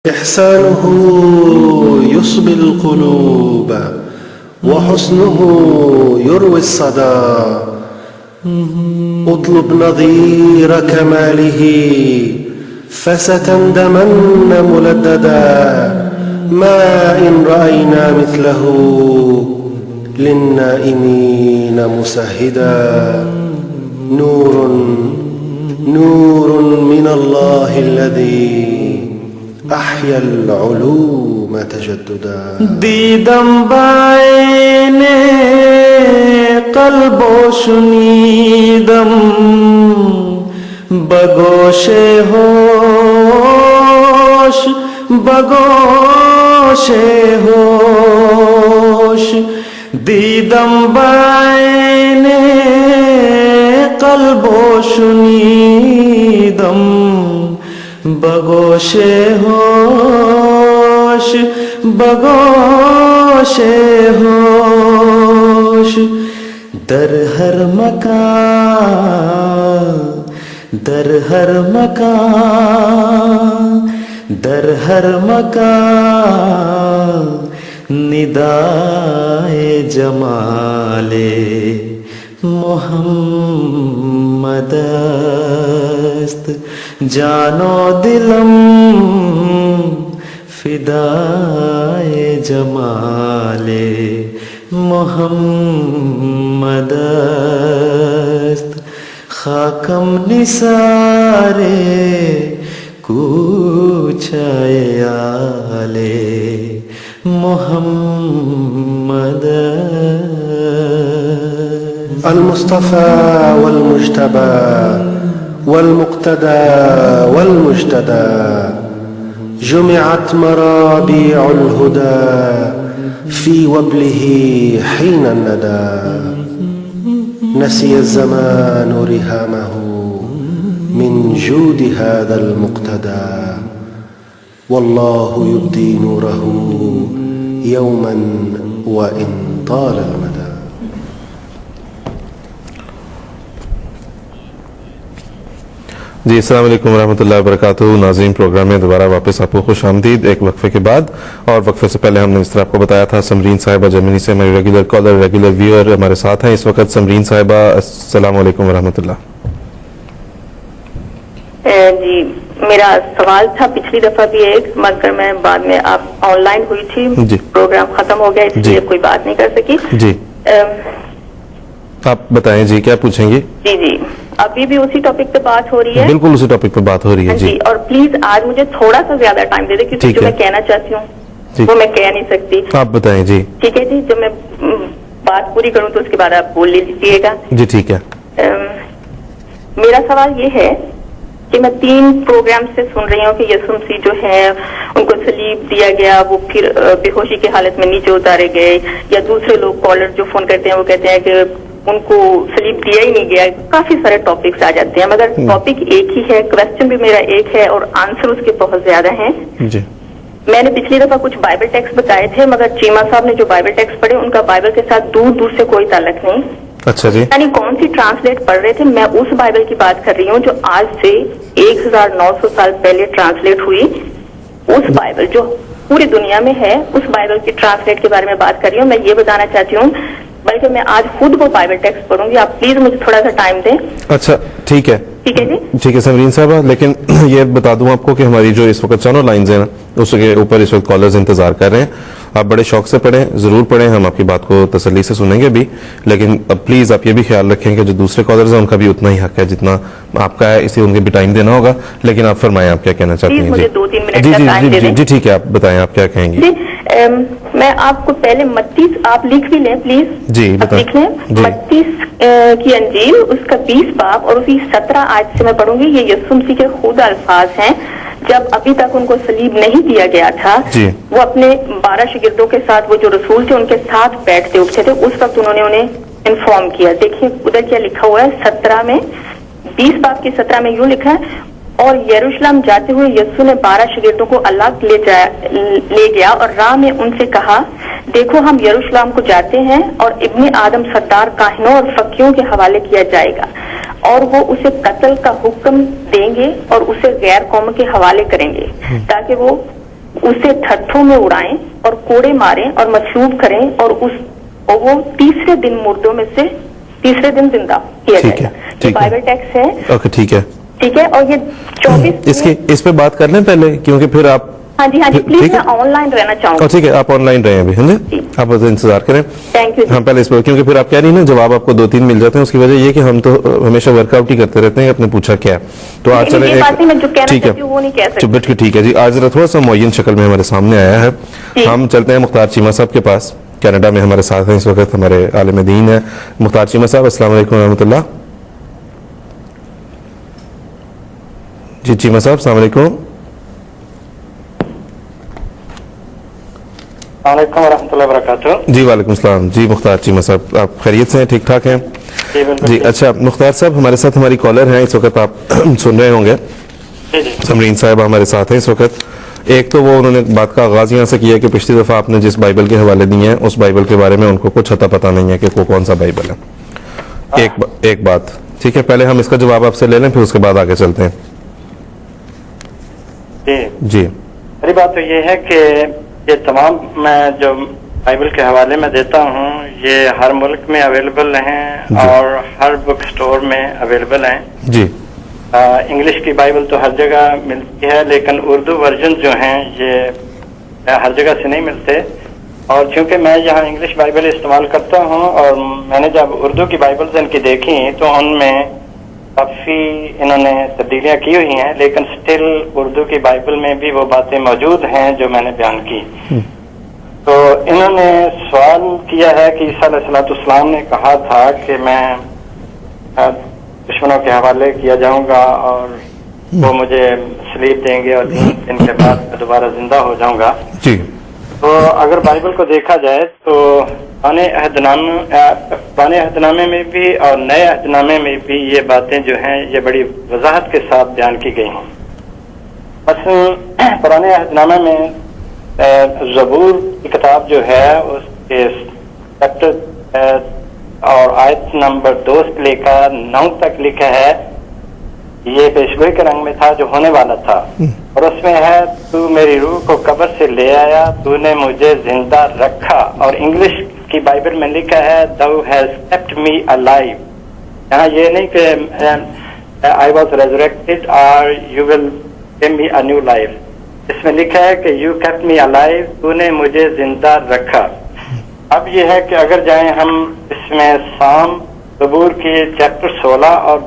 إحسانه يصبي القلوب وحسنه يروي الصدى اطلب نظير كماله فستندمن ملددا ما إن رأينا مثله للنائمين مسهدا نور من الله الذي أحيا العلوم تجددا دیدم بعین قلب و شنیدم بگوش ہوش بگوش ہوش دیدم بعین قلب و شنیدم بگوش ہوش بگوش ہوش در ہر مکان در ہر مکان در ہر مکان ندائے جمال محمد است جان و دلم فدائے جمال محمد است خاکم نثار کوچہ آل محمد المصطفى والمجتبى والمقتدى والمجتدى جمعت مرابيع الهدى في وبله حين الندى نسي الزمان رهامه من جود هذا المقتدى والله يبدي نوره يوما وإن طال المدى. جی السلام علیکم ورحمۃ اللہ وبرکاتہ. ناظرین پروگرام میں دوبارہ واپس آپ کو خوش آمدید ایک وقفے کے بعد. اور وقفے سے پہلے ہم نے اس طرح آپ کو بتایا تھا سمرین صاحبہ جرمنی سے ہماری ریگولر کالر ریگولر ویور ہمارے ساتھ ہیں اس وقت. سمرین صاحبہ السلام علیکم ورحمۃ اللہ. جی میرا سوال تھا پچھلی دفعہ بھی ایک مگر میں بعد میں آپ آن لائن ہوئی تھی جی پروگرام ختم ہو گیا اس لیے کوئی بات نہیں کر سکی. جی آپ بتائیں جی کیا پوچھیں گے. جی جی ابھی بھی اسی ٹاپک پہ بات ہو رہی ہے. بالکل اسی ٹاپک پہ بات ہو رہی ہے. جی اور پلیز آج مجھے تھوڑا سا زیادہ ٹائم دے دیں کیونکہ جو میں کہنا چاہتی ہوں وہ میں کہہ نہیں سکتی. آپ بتائیں. جی ٹھیک ہے جی جب میں بات پوری کروں تو اس کے بعد آپ بول لیجیے گا. جی ٹھیک ہے. میرا سوال یہ ہے کہ میں 3 پروگرام سے سن رہی ہوں کہ یسوع مسیح جو ہے ان کو صلیب دیا گیا وہ پھر بے ہوشی کی حالت میں نیچے اتارے گئے یا دوسرے لوگ کالر جو فون کرتے ہیں وہ کہتے ہیں کہ ان کو صلیب دیا ہی نہیں گیا. کافی سارے ٹاپکس آ جاتے ہیں مگر ٹاپک ایک ہی ہے, کوسچن بھی میرا ایک ہے اور آنسر اس کے بہت زیادہ ہیں. جی میں نے پچھلی دفعہ کچھ بائبل ٹیکسٹ بتائے تھے مگر چیما صاحب نے جو بائبل ٹیکسٹ پڑھے ان کا بائبل کے ساتھ دور دور سے کوئی تعلق نہیں. اچھا جی یعنی کون سی ٹرانسلیٹ پڑھ رہے تھے. میں اس بائبل کی بات کر رہی ہوں جو آج سے 1900 سال پہلے ٹرانسلیٹ ہوئی. اس بائبل جو پوری دنیا میں ہے اس بائبل کی ٹرانسلیٹ کے بارے میں بات کر رہی ہوں. میں یہ بتانا چاہتی ہوں بلکہ میں آج خود وہ بائبل ٹیکسٹ پڑھوں گی. آپ پلیز مجھے تھوڑا سا ٹائم دیں. اچھا ٹھیک ہے. ٹھیک ہے جی ٹھیک ہے سمرین صاحبہ. لیکن یہ بتا دوں آپ کو کہ ہماری جو اس وقت چانو لائنز ہیں نا اس کے اوپر اس وقت کالرز انتظار کر رہے ہیں. آپ بڑے شوق سے پڑھیں, ضرور پڑھیں, ہم آپ کی بات کو تسلی سے سنیں گے بھی. لیکن پلیز آپ یہ بھی خیال رکھیں کہ جو دوسرے کالرز ہیں ان کا بھی اتنا ہی حق ہے جتنا آپ کا ہے, اس لیے ان کے بھی ٹائم دینا ہوگا. لیکن آپ فرمائیں آپ کیا کہنا چاہتی ہیں. مجھے 2-3 منٹ جی کا ٹائم دے دیں. جی ٹھیک ہے آپ بتائیں آپ کیا کہیں گی. میں آپ کو پہلے متی آپ لکھ بھی لیں پلیز. جی لکھ لیں. متی کی انجیل اس کا 20 باب اور اسی 17 آیت سے میں پڑھوں گی. یہ یسوع مسیح کے خود الفاظ ہیں. جب ابھی تک ان کو صلیب نہیں دیا گیا تھا وہ اپنے 12 شاگردوں کے ساتھ وہ جو رسول تھے ان کے ساتھ بیٹھتے اٹھتے تھے اس وقت انہوں نے انہیں انفارم کیا. دیکھیے ادھر کیا لکھا ہوا ہے 17 میں 20 باب کی 17 میں یوں لکھا ہے اور یروشلم جاتے ہوئے یسوع نے 12 شاگردوں کو الگ لے گیا اور راہ میں ان سے کہا دیکھو ہم یروشلم کو جاتے ہیں اور ابن آدم سردار کاہنوں اور فقیوں کے حوالے کیا جائے گا اور وہ اسے قتل کا حکم دیں گے اور اسے غیر قوم کے حوالے کریں گے تاکہ وہ उसे ठट्ठों में उड़ाएं और कोड़े मारें और मशरूब करें और वो तीसरे दिन मुर्दों में से तीसरे दिन जिंदा किया जाएगा। ये बाइबल टेक्स्ट है। ओके, ठीक है, ठीक है। और ये 24 इस पे बात कर लें पहले, क्योंकि फिर आप हाँ जी प्लीज, मैं ऑनलाइन रहना चाहूँगा। ठीक है, आप ऑनलाइन रहे अभी, हाँ जी, आप बस इंतजार करें। Thank you. हाँ, पहले इस पर, क्योंकि फिर आप कह रही ना जवाब आपको 2-3 मिल जाते हैं, उसकी वजह ये कि हम तो हमेशा वर्कआउट ही करते रहते हैं कि आपने पूछा क्या है। तो आज चले, ठीक है, बिल्कुल ठीक है जी। आज जरा थोड़ा सा मुअय्यन शक्ल में हमारे सामने आया है। हम चलते हैं मुख्तार चीमा साहब के पास, कनाडा में हमारे साथ हैं इस वक्त, हमारे आलिम दीन है मुख्तार चीमा साहब। अस्सलाम वालेकुम रहमतुल्लाह जी। चीमा साहब अस्सलाम वालेकुम। वालेकुम रहमतुल्लाहि व बरकातहू। जी वालेकुम सलाम जी। मुख्तार चीमा साहब, आप खैरियत से हैं, ठीक ठाक हैं? जी अच्छा, मुख्तार साहब हमारे साथ हमारी कॉलर हैं इस वक्त, आप सुन रहे होंगे। समरीन साहब हमारे साथ हैं इस वक्त। एक तो वो उन्होंने बात का आगाज यहाँ से किया कि पिछली दफा आपने जिस बाइबल के हवाले दिए हैं उस बाइबल के बारे में उनको कुछ अता पता नहीं है कि वो कौन सा बाइबल है। एक बात, ठीक है, पहले हम इसका जवाब आपसे ले लें, फिर उसके बाद आगे चलते हैं। जी, मेरी बात तो ये है कि ये तमाम मैं जो बाइबल के हवाले में देता हूँ ये हर मुल्क में अवेलेबल हैं और हर बुक स्टोर में अवेलेबल हैं जी। इंग्लिश की बाइबल तो हर जगह मिलती है, लेकिन उर्दू वर्जन जो हैं ये हर जगह से नहीं मिलते। और चूंकि मैं यहाँ इंग्लिश बाइबल इस्तेमाल करता हूँ और मैंने जब उर्दू की बाइबल्स इनकी देखी तो उनमें काफी इन्होंने तब्दीलियां की हुई हैं, लेकिन स्टिल उर्दू की बाइबल में भी वो बातें मौजूद हैं जो मैंने बयान की। तो इन्होंने सवाल किया है कि ईसा अलैहिस्सलाम ने कहा था कि मैं दुश्मनों के हवाले किया जाऊंगा और वो मुझे सलीब देंगे और 3 दिन के बाद मैं दोबारा जिंदा हो जाऊंगा जी। तो अगर बाइबल को देखा जाए तो पुराने अहदनामे में भी और नए अहदनामे में भी ये बातें जो हैं ये बड़ी वजाहत के साथ बयान की गई हैं। मसलन पुराने अहदनामे में ज़बूर की किताब जो है उसके चैप्टर और आयत नंबर 2 से लेकर 9 तक लिखा है, ये पेशगोई के रंग में था जो होने वाला था। और उसमें है, तू मेरी रूह को कब्र से ले आया, तूने मुझे जिंदा रखा। और इंग्लिश की बाइबल में लिखा है, thou hast kept me alive। यहाँ ये नहीं कि I was resurrected or you will give me a new life। इसमें लिखा है कि you kept me alive, तूने मुझे जिंदा रखा। अब ये है कि अगर जाएं हम इसमें साम ज़बूर के चैप्टर 16 और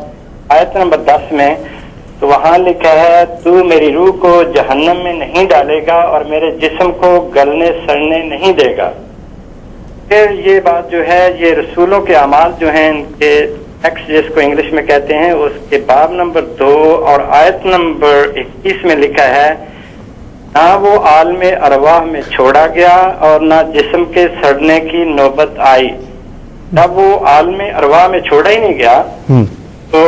आयत नंबर 10 में, तो वहां लिखा है, तू मेरी रूह को जहन्नम में नहीं डालेगा और मेरे जिस्म को गलने सड़ने नहीं देगा। फिर ये बात जो है ये रसूलों के अमाल जो हैं इनके टेक्स्ट जिसको इंग्लिश में कहते हैं उसके बाब नंबर 2 और आयत नंबर 21 में लिखा है, ना वो आलमे अरवाह में छोड़ा गया और ना जिस्म के सड़ने की नौबत आई। जब वो आलमे अरवाह में छोड़ा ही नहीं गया तो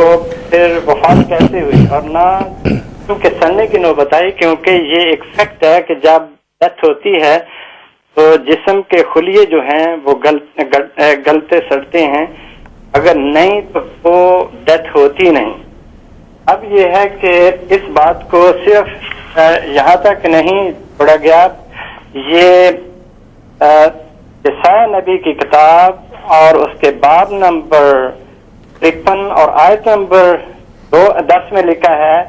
फिर वफात कैसे हुई? और ना क्योंकि सड़ने की नौबत आई, क्योंकि ये एक फैक्ट है कि जब डेथ होती है तो जिस्म के खुलिये जो हैं वो गलते सड़ते हैं, अगर नहीं तो वो डेथ होती नहीं। अब ये है कि इस बात को सिर्फ यहाँ तक नहीं छोड़ा गया, ये यशायाह नबी की किताब और उसके बाब नंबर 53 और आयत नंबर 10 में लिखा है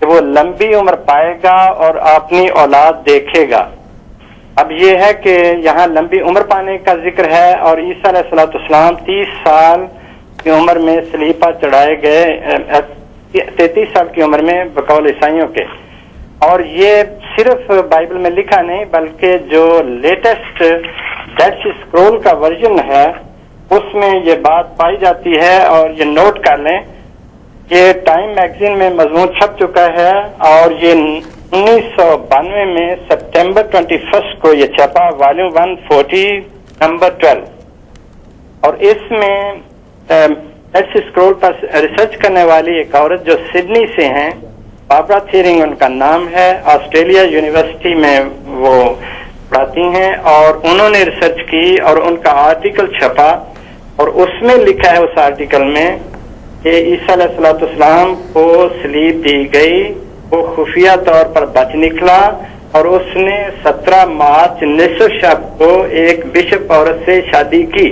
कि वो लंबी उम्र पाएगा और अपनी औलाद देखेगा। अब ये है कि यहाँ लंबी उम्र पाने का जिक्र है और ईसा अलैहिस्सलाम 30 साल की उम्र में सलीबा चढ़ाए गए, 33 साल की उम्र में बकौल ईसाइयों के। और ये सिर्फ बाइबल में लिखा नहीं बल्कि जो लेटेस्ट डेड सी स्क्रॉल का वर्जन है उसमें ये बात पाई जाती है। और ये नोट कर लें, ये टाइम मैगजीन में मजमून छप चुका है और ये 1992 में सितंबर 21 को ये छपा, वॉल्यूम 140 नंबर 12। और इसमें डेड सी स्क्रॉल पर रिसर्च करने वाली एक औरत जो सिडनी से हैं, बाबरा थीरिंग उनका नाम है, ऑस्ट्रेलिया यूनिवर्सिटी में वो पढ़ाती हैं और उन्होंने रिसर्च की और उनका आर्टिकल छपा और उसमें लिखा है उस आर्टिकल में कि ईसा अलैहिस्सलाम को सलीब दी गई, वो खुफिया तौर पर बच निकला اور اس نے 17 مارچ نصف شب کو ایک بشپ عورت سے شادی کی.